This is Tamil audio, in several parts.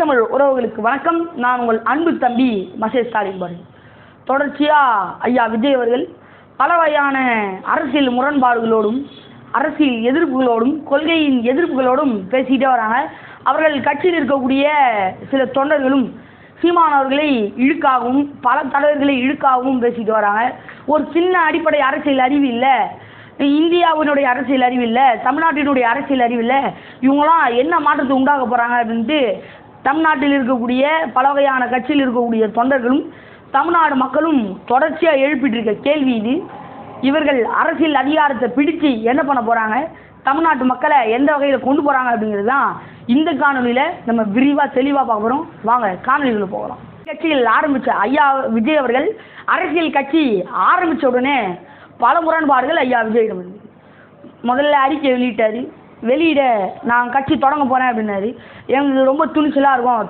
தமிழ் உறவுகளுக்கு வணக்கம். நான் உங்கள் அன்பு தம்பி மசேஷ் ஸ்டாலின் பாருங்க. தொடர்ச்சியாக ஐயா விஜய் அவர்கள் பல வகையான அரசியல் முரண்பாடுகளோடும் அரசியல் எதிர்ப்புகளோடும் கொள்கையின் எதிர்ப்புகளோடும் பேசிக்கிட்டே வராங்க. அவர்கள் கட்சியில் இருக்கக்கூடிய சில தொண்டர்களும் சீமான் அவர்களை இழுக்காகவும் பல தலைவர்களை இழுக்காகவும் பேசிட்டு வராங்க. ஒரு சின்ன அடிப்படை அரசியல் அறிவு இல்லை, இந்தியாவினுடைய அரசியல் அறிவு இல்லை, தமிழ்நாட்டினுடைய அரசியல் அறிவு இல்லை, இவங்களாம் என்ன மாற்றத்தை உண்டாக போகிறாங்க அப்படின்ட்டு தமிழ்நாட்டில் இருக்கக்கூடிய பல வகையான கட்சியில் இருக்கக்கூடிய தொண்டர்களும் தமிழ்நாடு மக்களும் தொடர்ச்சியாக எழுப்பிட்டு இருக்க கேள்வி இது. இவர்கள் அரசியல் அதிகாரத்தை பிடிச்சு என்ன பண்ண போகிறாங்க, தமிழ்நாட்டு மக்களை எந்த வகையில் கொண்டு போகிறாங்க அப்படிங்கிறது தான் இந்த காணொலியில் நம்ம விரிவாக தெளிவாக பார்க்க போகிறோம். வாங்க காணொலிகளில் போகிறோம். கட்சியில் ஆரம்பித்த ஐயா விஜய் அவர்கள் அரசியல் கட்சி ஆரம்பித்த உடனே பல முரண்பாடுகள் ஐயா விஜயிடம் வந்து முதல்ல அறிக்கை வெளியிட நான் கட்சி தொடங்க போகிறேன் அப்படின்னாரு. எங்களுக்கு ரொம்ப துணிச்சலாக இருக்கும்,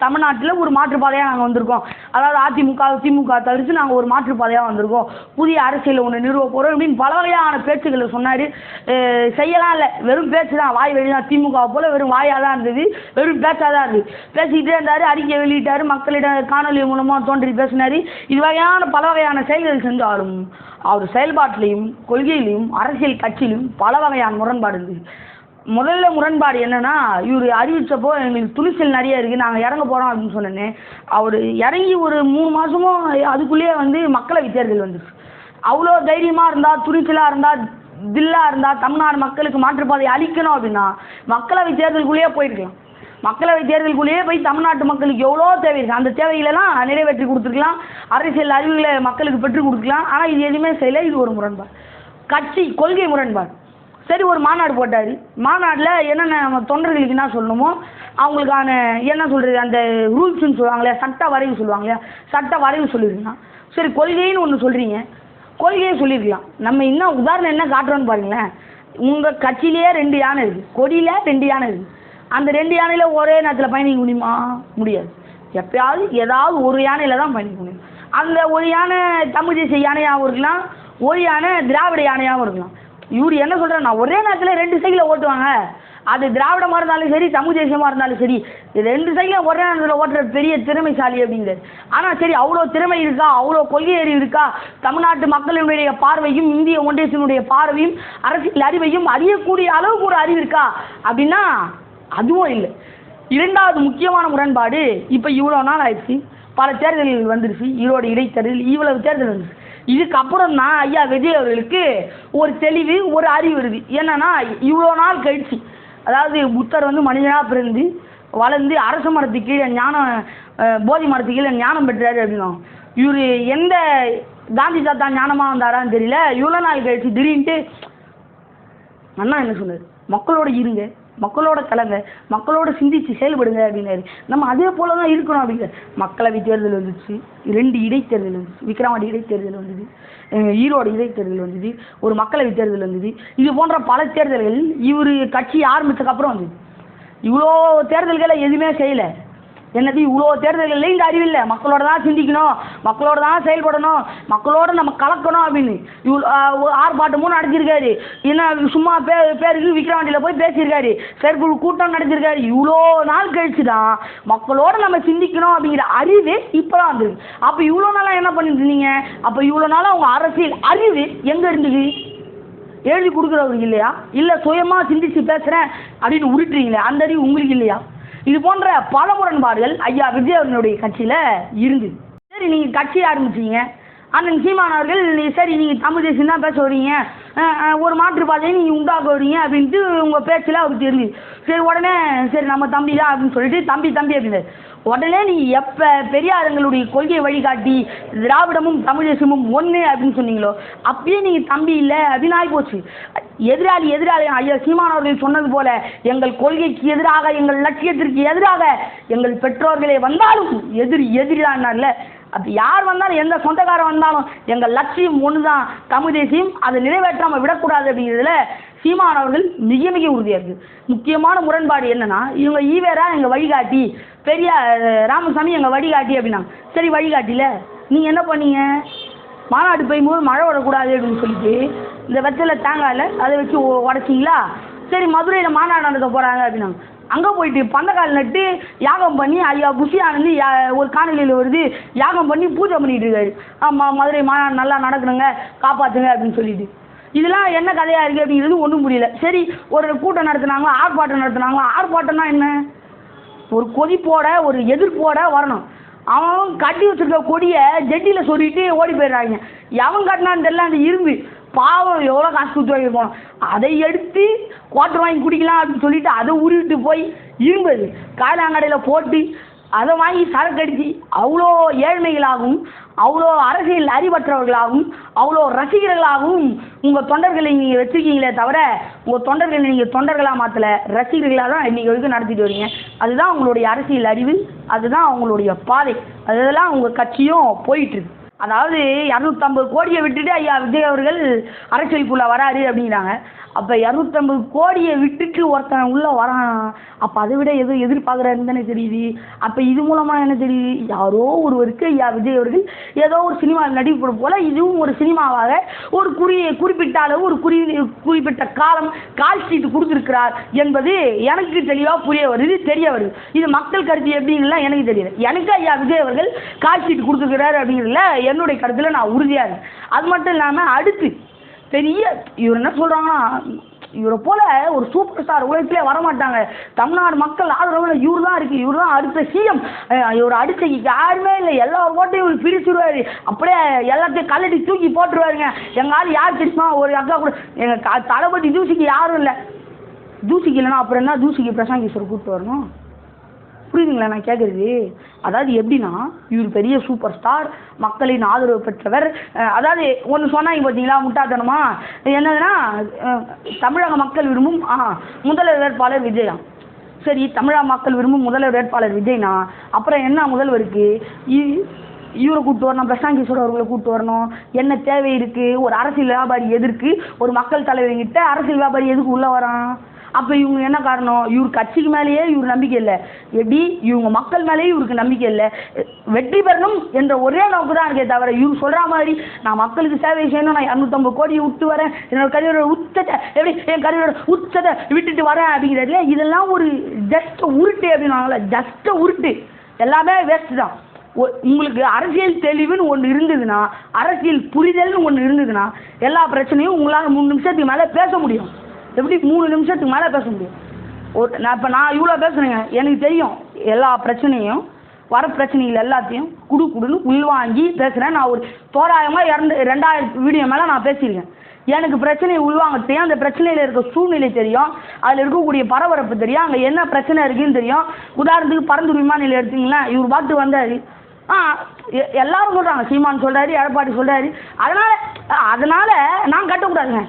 தமிழ்நாட்டில் ஒரு மாற்றுப்பாதையாக நாங்கள் வந்திருக்கோம், அதாவது அதிமுக திமுக தவிர்த்து நாங்கள் ஒரு மாற்றுப்பாதையாக வந்திருக்கோம், புதிய அரசியல் ஒன்று நிறுவ போகிறோம் அப்படின்னு பல வகையான பேச்சுக்களை சொன்னார். செய்யலாம் இல்லை, வெறும் பேச்சு தான், வாய் வெளி தான், திமுக போல் வெறும் வாயாக தான் இருந்தது, வெறும் பேச்சாக தான் இருந்தது. பேசிக்கிட்டே இருந்தார், அறிக்கை வெளியிட்டார், மக்களிடம் காணொலி மூலமாக தோன்றி பேசினார். இது வகையான பல வகையான செயல்கள் செஞ்சாலும் அவர் செயல்பாட்டிலையும் கொள்கையிலையும் அரசியல் கட்சியிலும் பல வகையான முரண்பாடு இருந்தது. முதல்ல முரண்பாடு என்னன்னா, இவர் அறிவித்தப்போ எங்களுக்கு துணிச்சல் நிறைய இருக்குது, நாங்கள் இறங்க போகிறோம் அப்படின்னு சொன்னேன்னு அவர் இறங்கி ஒரு 3 மாதமும் அதுக்குள்ளேயே வந்து மக்களவை தேர்தல் வந்துச்சு. அவ்வளோ தைரியமாக இருந்தால், துணிச்சலாக இருந்தால், தில்லாக இருந்தால், தமிழ்நாடு மக்களுக்கு மாற்றுப்பாதை அளிக்கணும் அப்படின்னா மக்களவை தேர்தலுக்குள்ளேயே போயிருக்கலாம். மக்களவை தேர்தலுக்குள்ளேயே போய் தமிழ்நாட்டு மக்களுக்கு எவ்வளோ தேவை இருக்குது, அந்த தேவைகளெல்லாம் நிறைவேற்றி கொடுத்துருக்கலாம், அரசியல் அறிவுகளை மக்களுக்கு பெற்றுக் கொடுத்துக்கலாம். ஆனால் இது எதுவுமே செய்யலை. இது ஒரு முரண்பாடு, கட்சி கொள்கை முரண்பாடு. சரி, ஒரு மாநாடு போட்டார். மாநாட்டில் என்னென்ன தொண்டர்களுக்கு என்ன சொல்லணுமோ அவங்களுக்கான என்ன சொல்கிறது அந்த ரூல்ஸ்ன்னு சொல்லுவாங்களே, சட்ட வரைவு சொல்லுவாங்களே, சட்ட வரைவு சொல்லியிருக்கலாம். சரி, கொள்கைன்னு ஒன்று சொல்கிறீங்க, கொள்கையை சொல்லியிருக்கலாம். நம்ம இன்னும் உதாரணம் என்ன காட்டுறோன்னு பாருங்களேன். உங்கள் கட்சியிலேயே 2 யானை இருக்குது, கொடியில் 2 யானை இருக்குது. அந்த 2 யானையில் ஒரே நேரத்தில் பயணிக்க முடியுமா? முடியாது. எப்பயாவது ஏதாவது ஒரு யானையில் தான் பயணிக்க முடியும். அந்த ஒரு யானை தமிழ் தேசிய யானையாகவும் இருக்கலாம், ஒரு யானை திராவிட யானையாகவும் இருக்கலாம். இவர் என்ன சொல்கிறார், நான் ஒரே நேரத்தில் 2 சைக்கிளில் ஓட்டுவாங்க, அது திராவிடமாக இருந்தாலும் சரி தமிழ் தேசியமாக இருந்தாலும் சரி, 2 சைக்கிளும் ஒரே நேரத்தில் ஓட்டுற பெரிய திறமைசாலி அப்படிங்கிறது. ஆனால் சரி, அவ்வளோ திறமை இருக்கா, அவ்வளோ கொள்கை அறிவு இருக்கா, தமிழ்நாட்டு மக்களினுடைய பார்வையும் இந்திய ஒன்றியத்தினுடைய பார்வையும் அரசியல் அறிவையும் அறியக்கூடிய அளவுக்கு ஒரு அறிவு இருக்கா அப்படின்னா அதுவும் இல்லை. 2வது முக்கியமான முரண்பாடு, இப்போ இவ்வளோ நாள் ஆயிடுச்சு, பல தேர்தல்கள் வந்துருச்சு, ஈரோடு இடைத்தேர்தல், இவ்வளவு தேர்தல் வந்துருச்சு. இதுக்கப்புறம் தான் ஐயா விஜய் அவர்களுக்கு ஒரு தெளிவு ஒரு அறிவு இருக்குது. என்னன்னா, இவ்வளோ நாள் கழிச்சு, அதாவது புத்தர் வந்து மனிதனாக பிறந்து வளர்ந்து அரச மரத்துக்கு கீழே ஞானம், போதி மரத்துக்கு கீழே ஞானம் பெற்றாரு அப்படின்னா, இவர் எந்த காந்தி தாத்தா ஞானமாக வந்தாரான்னு தெரியல. இவ்வளோ நாள் கழிச்சு திடீர்னுட்டு அண்ணா என்ன சொன்னார், மக்களோட இருங்க, மக்களோட கலங்க, மக்களோட சிந்திச்சு செயல்படுங்க அப்படின்னாரு. நம்ம அதே போல தான் இருக்கணும் அப்படிங்கிற. மக்களவை தேர்தல் வந்துச்சு, 2 இடைத்தேர்தல் வந்துச்சு, விக்கிரவாண்டி இடைத்தேர்தல் வந்தது, ஈரோடு இடைத்தேர்தல் வந்தது, ஒரு மக்களவை தேர்தல் வந்தது. இது போன்ற பல தேர்தல்கள் இவர் கட்சி ஆரம்பித்ததுக்கப்புறம் வந்தது. இவ்வளோ தேர்தல்களை எதுவுமே செய்யலை. என்னது, இவ்வளோ தேர்தல்களில் இந்த அறிவில்லை, மக்களோட தான் சிந்திக்கணும், மக்களோட தான் செயல்படணும், மக்களோட நம்ம கலக்கணும் அப்படின்னு இவ்வளோ ஆர்ப்பாட்டமும் நடத்திருக்காரு. என்ன சும்மா பேருக்கு விக்கிரவாண்டியில் போய் பேசியிருக்காரு, செயற்குழு கூட்டம் நடத்திருக்காரு. இவ்வளோ நாள் கழிச்சு தான் மக்களோட நம்ம சிந்திக்கணும் அப்படிங்கிற அறிவு இப்போ தான் வந்துருக்கு. அப்போ இவ்வளோ நாளாக என்ன பண்ணிட்டு இருந்தீங்க? அப்போ இவ்வளோ நாளாக அவங்க அரசியல் அறிவு எங்கே இருந்துச்சு? எழுதி கொடுக்குறவருக்கு இல்லையா? இல்லை சுயமாக சிந்திச்சு பேசுகிறேன் அப்படின்னு உருட்டுறீங்களே, அந்த அறிவு உங்களுக்கு இல்லையா? இது போன்ற பல முரண்பாடுகள் ஐயா விஜய் அவர்களுடைய கட்சியில் இருந்து. சரி, நீங்கள் கட்சி ஆரம்பிச்சிங்க, அண்ணன் சீமான் அவர்கள் சரி நீங்கள் தமிழ் தேசியம் தான் பேச வரீங்க, ஒரு மாற்றுப்பாதையை நீங்கள் உண்டாக்க வரீங்க அப்படின்ட்டு உங்கள் பேச்சில் அவருக்கு தெரியுது. சரி, உடனே சரி நம்ம தம்பி தான் அப்படின்னு சொல்லிட்டு தம்பி அப்படின்னாரு. உடனே நீங்கள் எப்போ பெரியாரங்களுடைய கொள்கை வழிகாட்டி திராவிடமும் தமிழ் தேசமும் ஒன்று அப்படின்னு சொன்னீங்களோ அப்பயே நீங்கள் தம்பி இல்லை அப்படின்னு ஆகிப்போச்சு. எதிராளி ஐயா சீமான் அவர்கள் சொன்னது போல எங்கள் கொள்கைக்கு எதிராக, எங்கள் லட்சியத்திற்கு எதிராக எங்கள் பெற்றோர்களே வந்தாலும் எதிரி தான். அது யார் வந்தாலும், எந்த சொந்தக்காரன் வந்தாலும் எங்கள் லட்சியம் ஒன்று தான், தமிழ் தேசியம், அதை நிறைவேற்றாமல் விடக்கூடாது அப்படிங்கிறதுல சீமான் அவர்கள் மிக மிக உறுதியாக இருக்குது. முக்கியமான முரண்பாடு என்னன்னா, இவங்க ஈவேரா எங்கள் வழிகாட்டி, பெரிய ராமசாமி எங்கள் வழிகாட்டி அப்படின்னா, சரி வழிகாட்டியில் நீங்கள் என்ன பண்ணீங்க? மாநாடு போகும்போது மழை வரக்கூடாது அப்படின்னு சொல்லிட்டு இந்த வெத்தலை தேங்காயில் அதை வச்சு உடச்சிங்களா? சரி, மதுரையில் மாநாடு நடத்த போகிறாங்க அப்படின்னாங்க. அங்கே போயிட்டு பந்தக்கால் நட்டு யாகம் பண்ணி ஐயா புஷி ஆனந்தி ஒரு காணொலியில் வருது யாகம் பண்ணி பூஜை பண்ணிட்டு இருக்காரு. மதுரை மாநாடு நல்லா நடக்கணுங்க, காப்பாற்றுங்க அப்படின்னு சொல்லிட்டு. இதெல்லாம் என்ன கதையாக இருக்குது அப்படிங்கிறது ஒன்றும் புரியல. சரி, ஒரு கூட்டம் நடத்துனாங்களா, ஆர்ப்பாட்டம் நடத்துனாங்களா. ஆர்ப்பாட்டம்னா என்ன? ஒரு கொதிப்போட ஒரு எதிர்ப்போட வரணும். அவன் கட்டி வச்சிருக்க கொடியை ஜெட்டியில் சொல்லிட்டு ஓடி போயிடுறாங்க. எவன் கட்டினான்னு தெரியல, அந்த இரும்பு பாவம் எவ்வளோ காசு கொடுத்து வாங்கிருக்கணும். அதை எடுத்து குவாட்டர் வாங்கி குடிக்கலாம் அப்படின்னு சொல்லிட்டு அதை உருவிட்டு போய் இரும்பது காயலாங்கடையில் போட்டு அதை வாங்கி சரக்கு அடித்து அவ்வளோ ஏழ்மைகளாகவும் அவ்வளோ அரசியல் அறிவற்றவர்களாகவும் அவ்வளோ ரசிகர்களாகவும் உங்கள் தொண்டர்களை நீங்கள் வச்சுருக்கீங்களே தவிர உங்கள் தொண்டர்களை நீங்கள் தொண்டர்களாக மாற்றலை, ரசிகர்களாக தான் இன்றைக்கி வரைக்கும் நடத்திட்டு வரீங்க. அதுதான் உங்களுடைய அரசியல் அறிவு, அதுதான் அவங்களுடைய பாதை, அதெல்லாம் உங்கள் கட்சியும் போயிட்டுருக்கு. அதாவது 250 கோடியை விட்டுட்டு ஐயா விஜய் அவர்கள் அரசியலுக்குள்ளே வராரு அப்படிங்கிறாங்க. அப்போ 250 கோடியை விட்டுட்டு ஒருத்தன் உள்ளே வரான், அப்போ அதை விட எதுவும் எதிர்பார்க்குறாருன்னு தானே தெரியுது. அப்போ இது மூலமாக என்ன தெரியுது? யாரோ ஒருவருக்கு ஐயா விஜய் அவர்கள் ஏதோ ஒரு சினிமாவில் நடிப்பு போல் இதுவும் ஒரு சினிமாவாக ஒரு குறிப்பிட்ட அளவு ஒரு குறிப்பிட்ட காலம் கால் ஷீட் கொடுத்துருக்கிறார் என்பது எனக்கு தெளிவாக புரிய வருது, தெரிய வருது. இது மக்கள் கருத்து எப்படின்னா எனக்கு தெரியல. எனக்கு ஐயா விஜய் அவர்கள் கால் ஷீட் கொடுத்துருக்கிறாரு அப்படிங்கிறதுல என்னுடைய கருத்தில் நான் உறுதியாக இருக்கேன். அது மட்டும் இல்லாமல் அடுத்து பெரிய இவர் என்ன சொல்கிறாங்கன்னா, இவரை போல ஒரு சூப்பர் ஸ்டார் உலகத்திலே வரமாட்டாங்க, தமிழ்நாடு மக்கள் ஆதரவில் இவர் தான் இருக்குது, இவர் தான் அடுத்த சிஎம், இவர் அடுத்த யாருமே இல்லை, எல்லா ஓட்டையும் இவர் பிரிச்சுடுவார், அப்படியே எல்லாத்தையும் கல்லடி தூக்கி போட்டுருவாருங்க. எங்கள் ஆள் யார் தெரியுமா, ஒரு அக்கா கூட எங்கள் தளபதி தூசிக்கு யாரும் இல்லை. தூசிக்கு இல்லைன்னா அப்புறம் என்ன, தூசிக்கு பிரசாந்த் கிஷோர் கூப்பிட்டு வரணும். புரியுதுங்களா நான் கேட்குறது? அதாவது எப்படின்னா, இவர் பெரிய சூப்பர் ஸ்டார், மக்களின் ஆதரவு பெற்றவர். அதாவது ஒன்று சொன்னாங்க பார்த்தீங்களா முட்டாத்தனமா, என்னதுன்னா தமிழக மக்கள் விரும்பும் முதல்வர் வேட்பாளர் விஜயா. சரி, தமிழக மக்கள் விரும்பும் முதல்வர் வேட்பாளர் விஜய்னா அப்புறம் என்ன முதல்வருக்கு இவரை கூப்பிட்டு வரணும், பிரசாந்த் கிஷோர் அவர்களை கூப்பிட்டு வரணும். என்ன தேவை இருக்குது? ஒரு அரசியல் வியாபாரி எதற்கு, ஒரு மக்கள் தலைவர்கிட்ட அரசியல் வியாபாரி எதுக்கு உள்ளே வரான்? அப்போ இவங்க என்ன காரணம்? இவர் கட்சிக்கு மேலேயே இவர் நம்பிக்கை இல்லை, எப்படி இவங்க மக்கள் மேலேயே இவருக்கு நம்பிக்கை இல்லை. வெற்றி பெறணும் என்ற ஒரே நோக்கு தான் இருக்கே தவிர இவர் சொல்கிற மாதிரி நான் மக்களுக்கு சேவை செய்யணும், நான் 250 கோடியை விட்டு வரேன், என்னோட கரியரோட உச்சத்தை எப்படி என் கரியரோட உச்சத்தை விட்டுட்டு வரேன் அப்படிங்கிறதுல இதெல்லாம் ஒரு ஜஸ்ட் உருட்டு அப்படின்னாங்களே, ஜஸ்ட் உருட்டு, எல்லாமே வேஸ்ட் தான். உங்களுக்கு அரசியல் தெளிவுன்னு ஒன்று இருந்ததுன்னா, அரசியல் புரிதல்னு ஒன்று இருந்ததுன்னா எல்லா பிரச்சனையும் உங்களால் 3 நிமிஷத்துக்கு மேலே பேச முடியும். எப்படி 3 நிமிஷத்துக்கு மேலே பேச முடியும்? நான் இவ்வளோ பேசுகிறேங்க, எனக்கு தெரியும் எல்லா பிரச்சனையும், வர பிரச்சனைகள் எல்லாத்தையும் குடுன்னு உள்வாங்கி பேசுகிறேன். நான் ஒரு தோராயமாக 2000 வீடியோ மேலே நான் பேசியிருக்கேன். எனக்கு பிரச்சனையை உள்வாங்க தெரியும், அந்த பிரச்சனையில் இருக்க சூழ்நிலை தெரியும், அதில் இருக்கக்கூடிய பரபரப்பு தெரியும், அங்கே என்ன பிரச்சனை இருக்குதுன்னு தெரியும். உதாரணத்துக்கு பரந்தூர் விமான நிலையம் எடுத்திங்களேன், இவர் பாட்டு வந்தார், எல்லாரும் சொல்கிறாங்க, சீமான் சொல்கிறாரு, எடப்பாடி சொல்கிறாரு, அதனால் நான் கட்டக்கூடாதுங்க.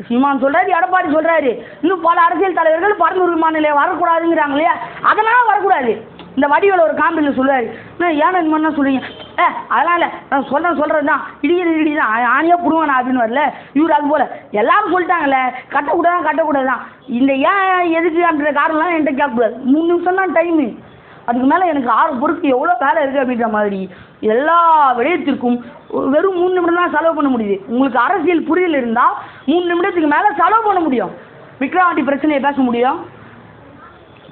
சீமான் சொல்கிறாரு, எடப்பாடி சொல்கிறாரு, இன்னும் பல அரசியல் தலைவர்கள் பரந்தூர் விமான நிலையம் வரக்கூடாதுங்கிறாங்க இல்லையா, அதனால் வரக்கூடாது. இந்த வடிவில் ஒரு காமெடியில் சொல்லுவார், ஏன்னா இந்த மாதிரினா சொல்லுவீங்க, அதனால் நான் சொல்கிறது தான் இடி தான் ஆணியாக புடுவேன் அப்படின்னு வரல. இவர் அது போல் எல்லாரும் சொல்லிட்டாங்கல்ல, கட்டக்கூடாது தான். இந்த ஏன் எதுக்குன்ற காரணம்லாம் என்கிட்ட கேட்கக்கூடாது. 3 நிமிஷம் தான் டைமு, அதுக்கு மேலே எனக்கு 6 பொறுப்பு எவ்வளோ வேலை இருக்குது அப்படின்ற மாதிரி எல்லா விடயத்திற்கும் வெறும் 3 நிமிடம் தான் செலவு பண்ண முடியுது. உங்களுக்கு அரசியல் புரிதல் இருந்தால் 3 நிமிடத்துக்கு மேலே செலவு பண்ண முடியும். விக்ரவாண்டி பிரச்சனையை பேச முடியும்,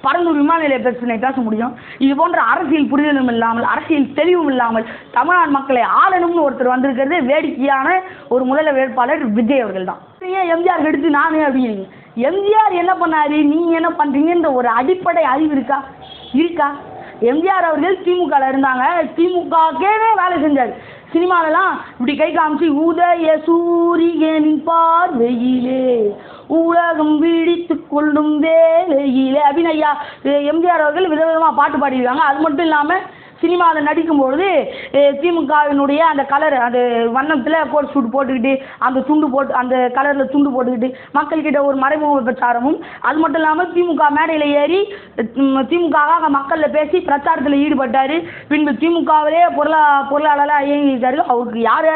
பரந்தூர் விமான நிலைய பிரச்சனையை பேச முடியும். இது போன்ற அரசியல் புரிதலும் இல்லாமல், அரசியல் தெளிவும் இல்லாமல் தமிழ்நாடு மக்களை ஆளணும்னு ஒருத்தர் வந்திருக்கிறது வேடிக்கையான ஒரு முதல்வர் வேட்பாளர் விஜய் அவர்கள் தான். ஏன் எம்ஜிஆர் எடுத்து நானே அப்படிங்கிறீங்க? எம்ஜிஆர் என்ன பண்ணாரு, நீங்கள் என்ன பண்ணுறீங்கன்ற ஒரு அடிப்படை அறிவு இருக்கா? எம்ஜிஆர் அவர்கள் திமுகவில் இருந்தாங்க, திமுகக்கே வேலை செஞ்சார். சினிமாலெல்லாம் இப்படி கை காமிச்சு உதய சூரியனின் பார்வையிலே உலகம் விழித்து கொள்ளும் வேலையிலே அப்படின்னு ஐயா எம்ஜிஆர் அவர்கள் விதவிதமாக பாட்டு பாடியிருக்காங்க. அது மட்டும் இல்லாமல் சினிமாவில் நடிக்கும்பொழுது திமுகவினுடைய அந்த கலர், அந்த வண்ணத்தில் கோட் சூட் போட்டுக்கிட்டு அந்த துண்டு போட்டு அந்த கலரில் துண்டு போட்டுக்கிட்டு மக்கள்கிட்ட ஒரு மறைமுக பிரச்சாரமும், அது மட்டும் இல்லாமல் திமுக மேடையில் ஏறி திமுகவாக மக்களில் பேசி பிரச்சாரத்தில் ஈடுபட்டார். பின்பு திமுகவிலே பொருளாளராக இயங்கியிருக்காரு. அவருக்கு யார்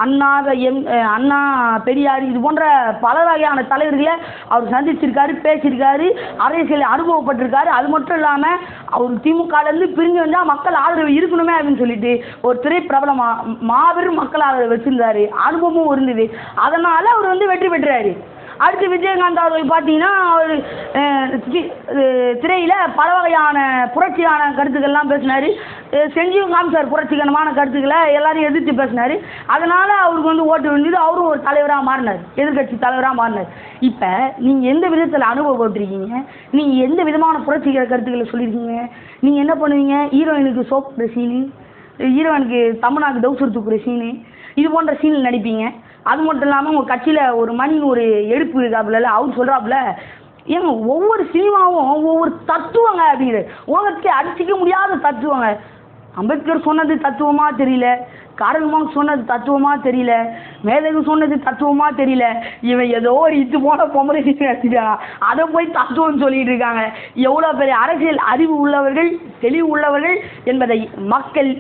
அண்ணா, பெரியார், இது போன்ற பல வகையான தலைவர்களை அவர் சந்திச்சிருக்காரு, பேசியிருக்காரு, அரசியல் அனுபவப்பட்டிருக்காரு. அது மட்டும் இல்லாமல் அவர் திமுகலேருந்து பிரிஞ்சு வந்தால் மக்கள் ஆதரவு இருக்கணுமே அப்படின்னு சொல்லிட்டு ஒரு திரைப்பிரபலமா மாபெரும் மக்கள் ஆதரவு வச்சிருந்தாரு, அனுபவமும் இருந்தது. அதனால அவர் வெற்றி பெற்றாரு. அடுத்து விஜயகாந்த் அவர்கள் பார்த்தீங்கன்னா அவர் திரையில் பல வகையான புரட்சியான கருத்துக்கள்லாம் பேசினார். செஞ்சியும் காமிச்சார் புரட்சிகரமான கருத்துக்களை எல்லாரையும் எதிர்த்து பேசினார். அதனால் அவருக்கு வந்து ஓட்டு விழுந்தது. அவரும் ஒரு தலைவராக மாறினார், எதிர்கட்சி தலைவராக மாறினார். இப்போ நீங்கள் எந்த விதத்தில் அனுபவப்பட்டிருக்கீங்க? நீங்கள் எந்த விதமான புரட்சிகர கருத்துக்களை சொல்லியிருக்கீங்க? நீங்கள் என்ன பண்ணுவீங்க? ஹீரோயினுக்கு சோப்புற சீனு, ஹீரோயினுக்கு தமிழ்நாடு டவுசர் தூக்குற சீனு, இது போன்ற சீனில் நடிப்பீங்க. அது மட்டும் இல்லாமல் உங்கள் கட்சியில் ஒரு ஒரு எடுப்பு இருக்காப்புல, அவர் சொல்கிறாப்புல ஏங்க ஒவ்வொரு சினிமாவும் ஒவ்வொரு தத்துவங்க அப்படிங்கிற உலகத்துக்கு அடிச்சிக்க முடியாத தத்துவங்க. அம்பேத்கர் சொன்னது தத்துவமாக தெரியல, காரகுமார் சொன்னது தத்துவமாக தெரியல, மேதகு சொன்னது தத்துவமாக தெரியல. இவன் ஏதோ ஒரு இது போன பொம்பளை எடுத்துட்டாங்க, அதை போய் தத்துவம் சொல்லிட்டு இருக்காங்க. எவ்வளோ பெரிய அரசியல் அறிவு உள்ளவர்கள், தெளிவு உள்ளவர்கள் என்பதை மக்கள்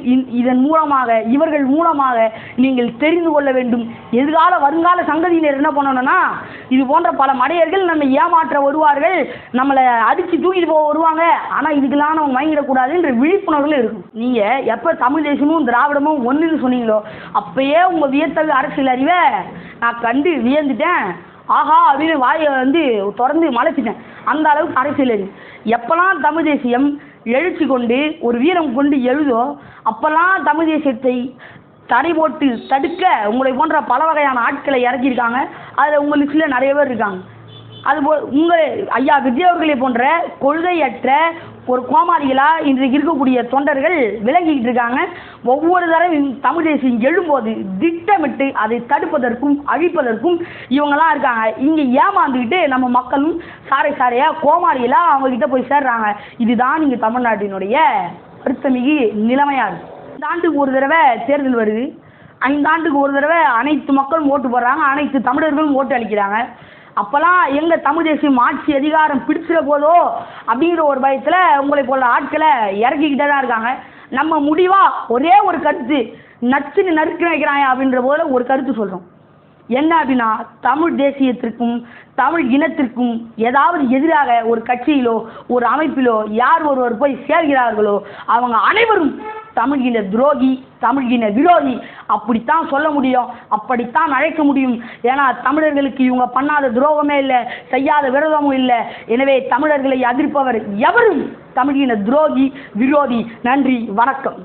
இதன் மூலமாக, இவர்கள் மூலமாக நீங்கள் தெரிந்து கொள்ள வேண்டும். எதிர்கால வருங்கால சங்கதியினர் என்ன பண்ணணும்னா, இது போன்ற பல மடையர்கள் நம்ம ஏமாற்ற வருவார்கள், நம்மளை அடித்து தூக்கிட்டு போக வருவாங்க. ஆனால் இதுக்கெல்லாம் நம்ம வாங்கிடக்கூடாது என்ற விழிப்புணர்வுகள் இருக்கும். நீங்கள் எப்போ தமிழ் தேசமும் திராவிடமும் ஒன்றுன்னு சொன்னீங்களோ அப்பயே உங்கள் வியத்தகு அரசியல் அறிவை நான் கண்டு வியந்துட்டேன். ஆஹா அப்படின்னு வாயை வந்து திறந்து மலைச்சிட்டேன். அந்த அளவுக்கு அரசியல் அறிவு. எப்போல்லாம் தமிழ் தேசியம் எழுச்சி கொண்டு ஒரு வீரம் கொண்டு எழுதோ அப்போல்லாம் தமிழ் தேசியத்தை தடை போட்டு தடுக்க உங்களை போன்ற பல வகையான ஆட்களை இறக்கியிருக்காங்க. அதில் உங்கள் லிஸ்ட்டில் நிறைய பேர் இருக்காங்க. அதுபோல் உங்கள் ஐயா விஜய் அவர்களை போன்ற கொள்கையற்ற ஒரு கோமாளிகளாக இன்றைக்கு இருக்கக்கூடிய தொண்டர்கள் விளங்கிக்கிட்டு இருக்காங்க. ஒவ்வொரு தடவையும் தமிழ் தேசியம் எழும்போது திட்டமிட்டு அதை தடுப்பதற்கும் அழிப்பதற்கும் இவங்கெல்லாம் இருக்காங்க. இங்கே ஏமாந்துக்கிட்டு நம்ம மக்களும் சாரையாக கோமாளிகளாக அவங்கக்கிட்ட போய் சேர்றாங்க. இதுதான் இங்கே தமிழ்நாட்டினுடைய வருத்தமிகு நிலைமையாக இருக்குது. 5 ஆண்டுக்கு ஒரு தடவை தேர்தல் வருது. 5 ஆண்டுக்கு ஒரு தடவை அனைத்து மக்களும் ஓட்டு போடுறாங்க, அனைத்து தமிழர்களும் ஓட்டு அளிக்கிறாங்க. அப்போல்லாம் எங்கள் தமிழ் தேசியம் ஆட்சி அதிகாரம் பிடிச்சிட போதோ அப்படிங்கிற ஒரு பயத்தில் உங்களை போல ஆட்களை இறக்கிக்கிட்டே தான் இருக்காங்க. நம்ம முடிவாக ஒரே ஒரு கருத்து, நச்சுன்னு நறுக்கி வைக்கிறாங்க அப்படின்ற போல ஒரு கருத்து சொல்கிறோம். என்ன அப்படின்னா, தமிழ் தேசியத்திற்கும் தமிழ் இனத்திற்கும் ஏதாவது எதிராக ஒரு கட்சியிலோ ஒரு அமைப்பிலோ யார் ஒருவர் போய் சேர்கிறார்களோ அவங்க அனைவரும் தமிழ் இன துரோகி, தமிழ் இன விரோதி அப்படித்தான் சொல்ல முடியும், அப்படித்தான் அழைக்க முடியும். ஏன்னா தமிழர்களுக்கு இவங்க பண்ணாத துரோகமே இல்லை, செய்யாத விரோதமும் இல்லை. எனவே தமிழர்களை எதிர்ப்பவர் எவரும் தமிழ் இன துரோகி, விரோதி. நன்றி, வணக்கம்.